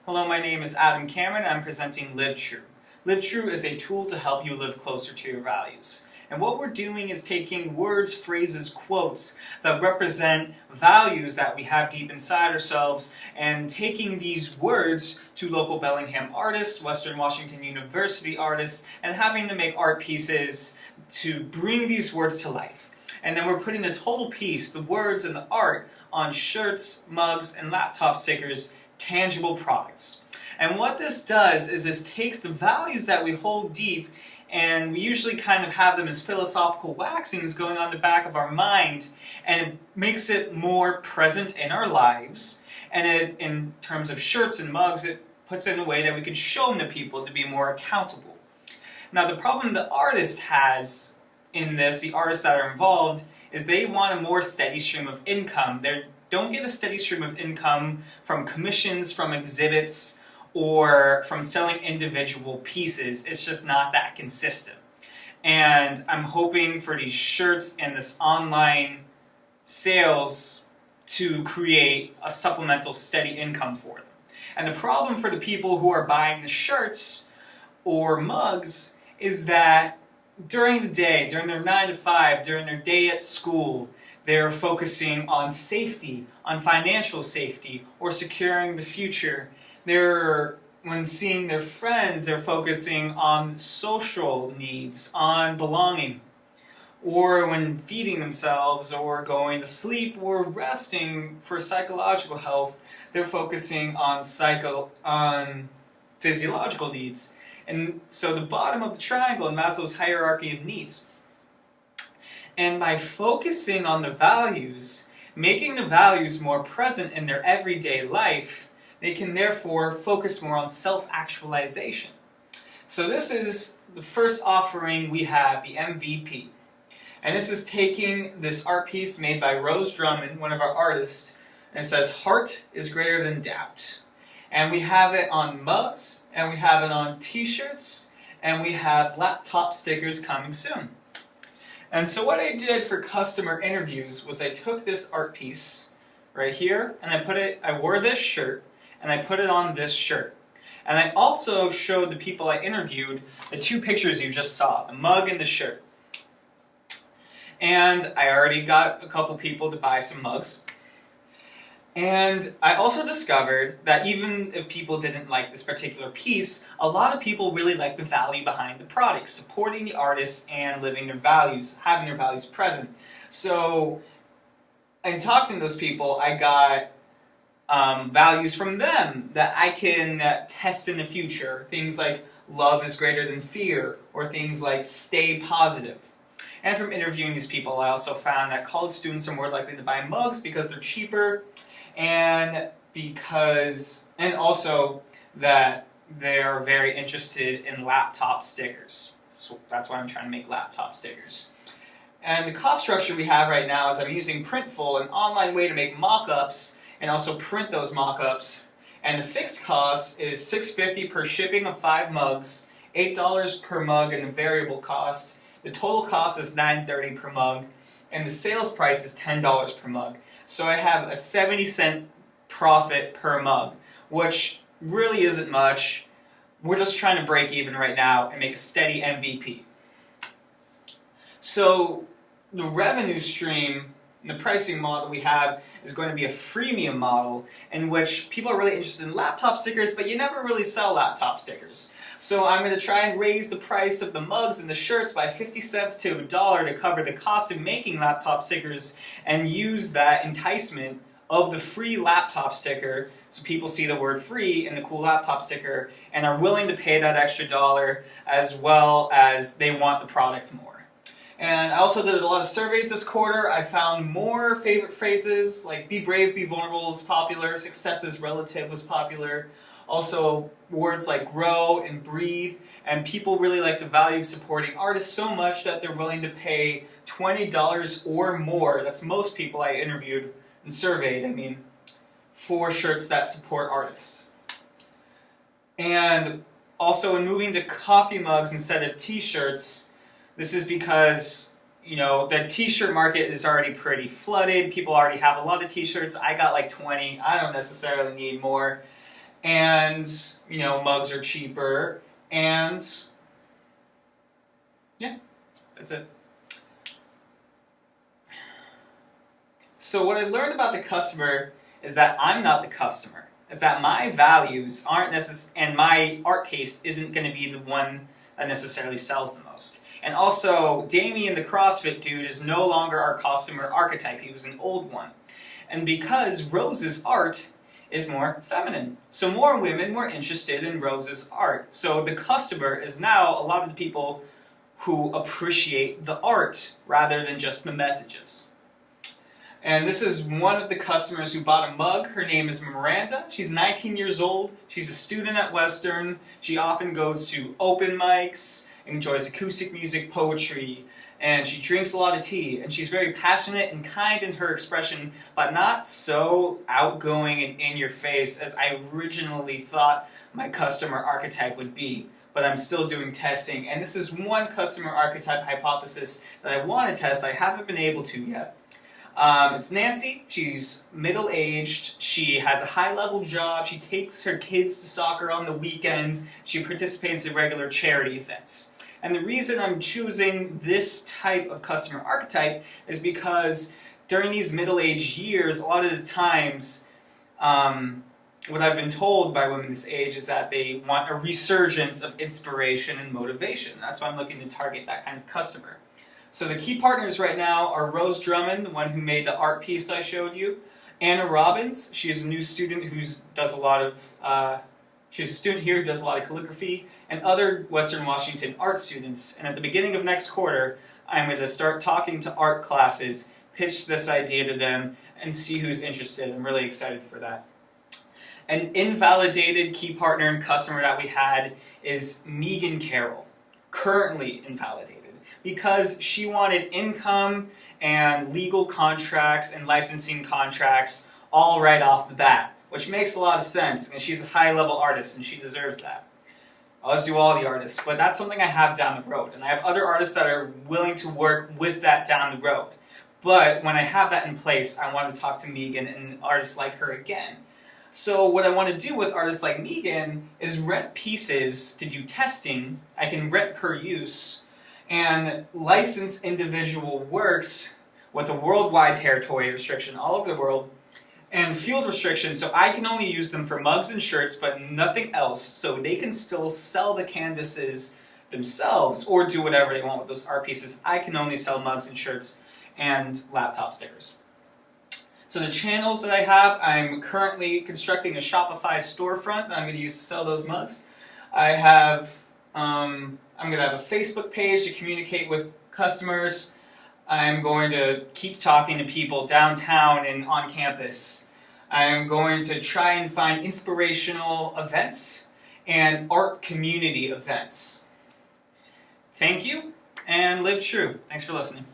Hello, my name is Adam Cameron and I'm presenting LiveTrue. LiveTrue is a tool to help you live closer to your values. And what we're doing is taking words, phrases, quotes that represent values that we have deep inside ourselves and taking these words to local Bellingham artists, Western Washington University artists, and having them make art pieces to bring these words to life. And then we're putting the total piece, the words and the art, on shirts, mugs, and laptop stickers, tangible products. And what this does is this takes the values that we hold deep, and we usually kind of have them as philosophical waxings going on the back of our mind, and it makes it more present in our lives. And in terms of shirts and mugs, it puts it in a way that we can show them to people to be more accountable. Now, the problem the artist has in this, the artists that are involved, is they want a more steady stream of income. They don't get a steady stream of income from commissions, from exhibits, or from selling individual pieces. It's just not that consistent. And I'm hoping for these shirts and this online sales to create a supplemental steady income for them. And the problem for the people who are buying the shirts or mugs is that during the day, during their 9 to 5, during their day at school, they're focusing on safety, on financial safety, or securing the future. When seeing their friends, they're focusing on social needs, on belonging. Or when feeding themselves, or going to sleep, or resting for psychological health, they're focusing on physiological needs. And so the bottom of the triangle in Maslow's hierarchy of needs. And by focusing on the values, making the values more present in their everyday life, they can therefore focus more on self-actualization. So this is the first offering we have, the MVP. And this is taking this art piece made by Rose Drummond, one of our artists, and it says, "Heart is greater than doubt." And we have it on mugs, and we have it on t-shirts, and we have laptop stickers coming soon. And so what I did for customer interviews was I took this art piece right here, and I wore this shirt, and I put it on this shirt. And I also showed the people I interviewed the two pictures you just saw, the mug and the shirt. And I already got a couple people to buy some mugs. And I also discovered that even if people didn't like this particular piece, a lot of people really like the value behind the product, supporting the artists and living their values, having their values present. So, in talking to those people, I got values from them that I can test in the future. Things like love is greater than fear, or things like stay positive. And from interviewing these people, I also found that college students are more likely to buy mugs because they're cheaper, and also that they're very interested in laptop stickers. So that's why I'm trying to make laptop stickers. And the cost structure we have right now is I'm using Printful, an online way to make mock-ups and also print those mock-ups. And the fixed cost is $6.50 per shipping of 5 mugs, $8 per mug in the variable cost. The total cost is $9.30 per mug, and the sales price is $10 per mug. So I have a 70-cent profit per mug, which really isn't much. We're just trying to break even right now and make a steady MVP. So the revenue stream, the pricing model we have is going to be a freemium model in which people are really interested in laptop stickers, but you never really sell laptop stickers. So I'm going to try and raise the price of the mugs and the shirts by 50 cents to $1 to cover the cost of making laptop stickers, and use that enticement of the free laptop sticker so people see the word free in the cool laptop sticker and are willing to pay that extra $1 as well as they want the product more. And I also did a lot of surveys this quarter. I found more favorite phrases like be brave, be vulnerable was popular, success is relative was popular. Also words like grow and breathe, and people really like the value of supporting artists so much that they're willing to pay $20 or more, that's most people I interviewed and surveyed, for shirts that support artists. And also in moving to coffee mugs instead of t-shirts, this is because, the t-shirt market is already pretty flooded. People already have a lot of t-shirts. I got like 20. I don't necessarily need more. and mugs are cheaper, and yeah, that's it. So what I learned about the customer is that I'm not the customer. Is that my values aren't and my art taste isn't going to be the one that necessarily sells the most. And also, Damien, the CrossFit dude, is no longer our customer archetype. He was an old one. And because Rose's art is more feminine. So more women were interested in Rose's art. So the customer is now a lot of the people who appreciate the art rather than just the messages. And this is one of the customers who bought a mug. Her name is Miranda. She's 19 years old. She's a student at Western. She often goes to open mics, enjoys acoustic music, poetry, and she drinks a lot of tea. And she's very passionate and kind in her expression, but not so outgoing and in your face as I originally thought my customer archetype would be. But I'm still doing testing. And this is one customer archetype hypothesis that I want to test. I haven't been able to yet. It's Nancy. She's middle-aged. She has a high-level job. She takes her kids to soccer on the weekends. She participates in regular charity events. And the reason I'm choosing this type of customer archetype is because during these middle-aged years, a lot of the times, what I've been told by women this age is that they want a resurgence of inspiration and motivation. That's why I'm looking to target that kind of customer. So the key partners right now are Rose Drummond, the one who made the art piece I showed you. Anna Robbins, she is a new student who does a lot of, she's a student here who does a lot of calligraphy, and other Western Washington art students. And at the beginning of next quarter, I'm going to start talking to art classes, pitch this idea to them, and see who's interested. I'm really excited for that. An invalidated key partner and customer that we had is Megan Carroll, currently invalidated, because she wanted income and legal contracts and licensing contracts all right off the bat, which makes a lot of sense, and she's a high-level artist and she deserves that. Let's do all the artists, but that's something I have down the road, and I have other artists that are willing to work with that down the road. But when I have that in place, I want to talk to Megan and artists like her again. So what I want to do with artists like Megan is rent pieces to do testing. I can rent per use, and license individual works with a worldwide territory restriction all over the world, and field restrictions, so I can only use them for mugs and shirts, but nothing else, so they can still sell the canvases themselves, or do whatever they want with those art pieces. I can only sell mugs and shirts and laptop stickers. So the channels that I have, I'm currently constructing a Shopify storefront that I'm going to use to sell those mugs. I have I'm going to have a Facebook page to communicate with customers. I'm going to keep talking to people downtown and on campus. I'm going to try and find inspirational events and art community events. Thank you, and live true. Thanks for listening.